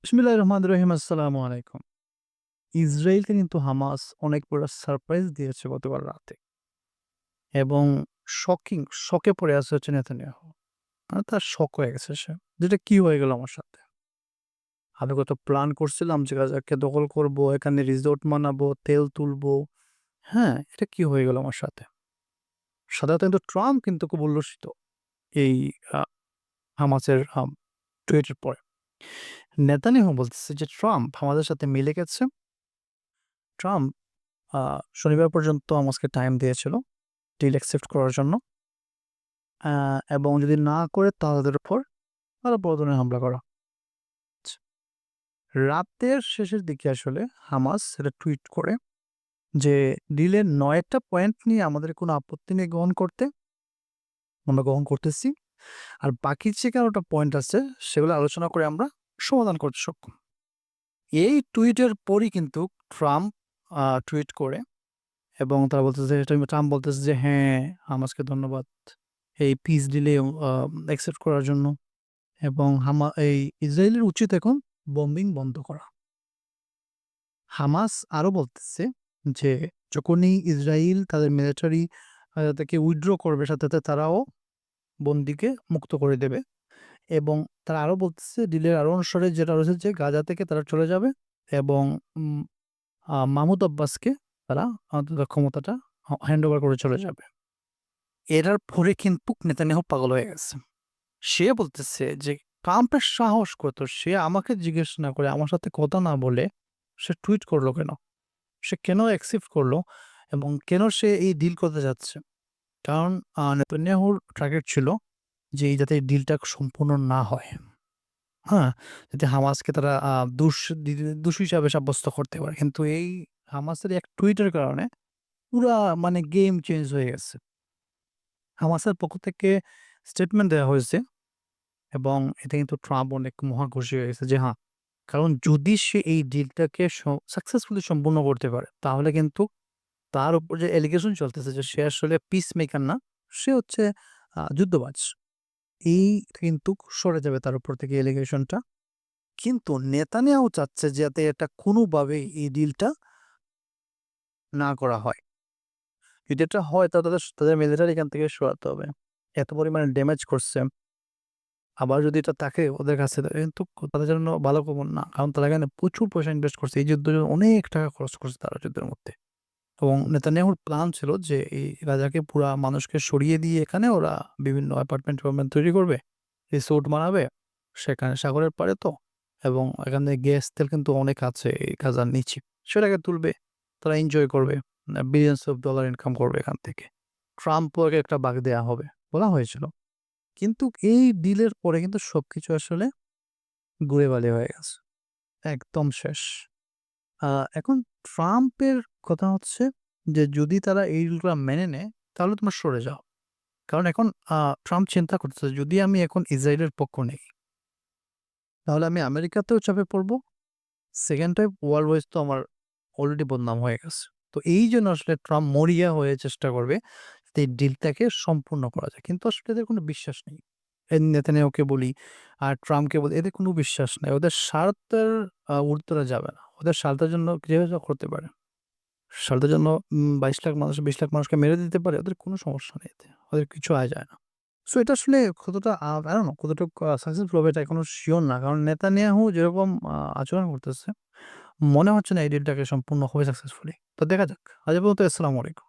বিসমিল্লাহির রহমানির রহিম। আসসালামু আলাইকুম। ইসরায়েলকে কিন্তু হামাস অনেক বড় সারপ্রাইজ দিয়েছে গতকাল রাতে এবং শকে পড়ে আছে হচ্ছে নেতানিয়াহু। মানে তার শক হয়ে গেছে সে। যেটা কি হয়ে গেল আমার সাথে? আমি কত প্ল্যান করছিলাম যে গাজাকে দখল করব, এখানে রিসোর্ট বানাবো, তেল তুলবো। হ্যাঁ? এটা কি হয়ে গেল আমার সাথে? সাধারণত কিন্তু ট্রাম্প কিন্তু খুব উল্লসিত এই আ হামাসের টুইটের পরে। নেতানিয়াহু বলতেছে যে ট্রাম্প আমাদের সাথে মিলে গেছে। ট্রাম্প আ শনিবার পর্যন্ত হামাসকে টাইম দিয়েছিল ডিল অ্যাকসেপ্ট করার জন্য। আ এবং যদি না করে তাদের উপর আরো বড় ধরনের হামলা করা। আচ্ছা। রাতের শেষের দিকে আসলে হামাস একটা টুইট করে যে, "ডিলের ৯ টা পয়েন্ট নিয়ে আমাদের কোনো আপত্তি নেই গ্রহণ করতে। আমরা গ্রহণ করতেছি। আর বাকি যে ১১ টা পয়েন্ট আছে সেগুলো আলোচনা করে আমরা সমাধান করতে সক্ষম।" এই টুইটের পরই কিন্তু ট্রাম্প টুইট করে এবং তারা বলতেছে ট্রাম্প বলতেছে যে, "হ্যাঁ, হামাসকে ধন্যবাদ। এই পিস ডিলে অ্যাকসেপ্ট করার জন্য।" এবং এই ইসরায়েলের উচিত এখন বম্বিং বন্ধ করা। হামাস আরো বলতেছে যে যখনই ইসরাইল তাদের মিলিটারি থেকে উইথড্র করবে সাথে তারাও বন্দীকে মুক্ত করে দেবে এবং তারা আরো বলতেছে ডিলের আরো অনুসারে যেটা রয়েছে যে গাজা থেকে তারা চলে যাবে এবং উম মাহমুদ আব্বাসকে তারা তাদের ক্ষমতাটা হ্যান্ড ওভার করে চলে যাবে। এটার পরে কিন্তু নেতানিয়াহু পাগল হয়ে গেছে। সে বলতেছে যে ট্রাম্পের সাহস কত? সে আমাকে জিজ্ঞেস না করে আমার সাথে কথা না বলে সে টুইট করলো কেন? সে কেন অ্যাকসেপ্ট করলো এবং কেন সে এই ডিল করতে যাচ্ছে? কারণ নেতানিয়াহুর টার্গেট ছিল যে এই যাতে এই ডিলটা সম্পূর্ণ না হয়। হ্যাঁ? যাতে হামাসকে তারা দোষী হিসাবে সাব্যস্ত করতে পারে। কিন্তু এই হামাসের এক টুইটের কারণে পুরা মানে গেম চেঞ্জ হয়ে গেছে। হামাসের পক্ষ থেকে স্টেটমেন্ট দেয়া হয়েছে এবং এতে কিন্তু ট্রাম্প অনেক মহা খুশি হয়ে গেছে যে কারণ যদি সে এই ডিলটাকে সাকসেসফুলি সম্পূর্ণ করতে পারে, তাহলে কিন্তু তার উপর যে অ্যালিগেশন চলতেছে যে সে আসলে পিস মেকার না, সে হচ্ছে যুদ্ধবাজ। এই কিন্তু সরে যাবে তার উপর থেকে অ্যালিগেশনটা। কিন্তু নেতানিয়াহু চাচ্ছে যাতে এটা কোনোভাবেই এই ডিলটা না করা হয়। যদি এটা হয় তাহলে তাদের মিলিটারি এখান থেকে সরাতে হবে। এত পরিমাণে ড্যামেজ করছে। আবার যদি এটা থাকে ওদের কাছে কিন্তু তাদের জন্য ভালো খবর না। কারণ তারা এখানে প্রচুর পয়সা ইনভেস্ট করছে। এই যুদ্ধের জন্য অনেক টাকা খরচ করছে তারা যুদ্ধের মধ্যে। এবং নেতানিয়াহুর প্ল্যান ছিল যে এই রাজাকে পুরা মানুষকে সরিয়ে দিয়ে এখানে ওরা বিভিন্ন অ্যাপার্টমেন্ট-ট্যাপার্টমেন্ট তৈরি করবে, রিসোর্ট বানাবে। সেখানে সাগরের পাড়ে তো এবং এখানে গ্যাস তেল কিন্তু অনেক আছে এই গাজার নিচে। সেটাকে তুলবে। তারা এনজয় করবে। বিলিয়নস অফ ডলার ইনকাম করবে এখান থেকে। ট্রাম্পকে একটা ভাগ দেয়া হবে। বলা হয়েছিল। কিন্তু এই ডিলের পরে কিন্তু সবকিছু আসলে গুঁড়ে বালি হয়ে গেছে। একদম শেষ। আ এখন ট্রাম্পের কথা হচ্ছে যে, যদি তারা এই রুলগুলা মেনে নেয়, তাহলে তোমরা সরে যাও। কারণ এখন ট্রাম্প চিন্তা করতেছে, যদি আমি এখন ইসরায়েলের পক্ষ নেই, তাহলে আমি আমেরিকাতেও চাপে পড়বো। সেকেন্ড টাইম ওয়ার্ল্ড ওয়াইজ তো আমার অলরেডি বদনাম হয়ে গেছে। তো এইজন্য আসলে ট্রাম্প মরিয়া হয়ে চেষ্টা করবে যাতে এই ডিলটাকে সম্পূর্ণ করা যায়। কিন্তু আসলে এদের কোনো বিশ্বাস নেই। নেতানিয়াহুকে বলি আর ট্রাম্পকে বলি, এদের কোনো বিশ্বাস নাই। ওদের স্বার্থের ঊর্ধ্বে যাবে না। ওদের স্বার্থের জন্য যেভাবে করতে পারে। স্বার্থের জন্য ২২ লাখ মানুষ ২০ লাখ মানুষকে মেরে দিতে পারে। ওদের কোনো সমস্যা নেই এতে। ওদের কিছু যায় না। সো এটা আসলে কতটা I don't know কতটুক সাকসেসফুল হবে এটা এখনো সিওর না। কারণ নেতানিয়াহু যেরকম আচরণ করতেছে, মনে হচ্ছে না এই ডিলটাকে সম্পূর্ণ হবে সাকসেসফুলি। তো দেখা যাক। আজ এ পর্যন্ত আসসালামু আলাইকুম।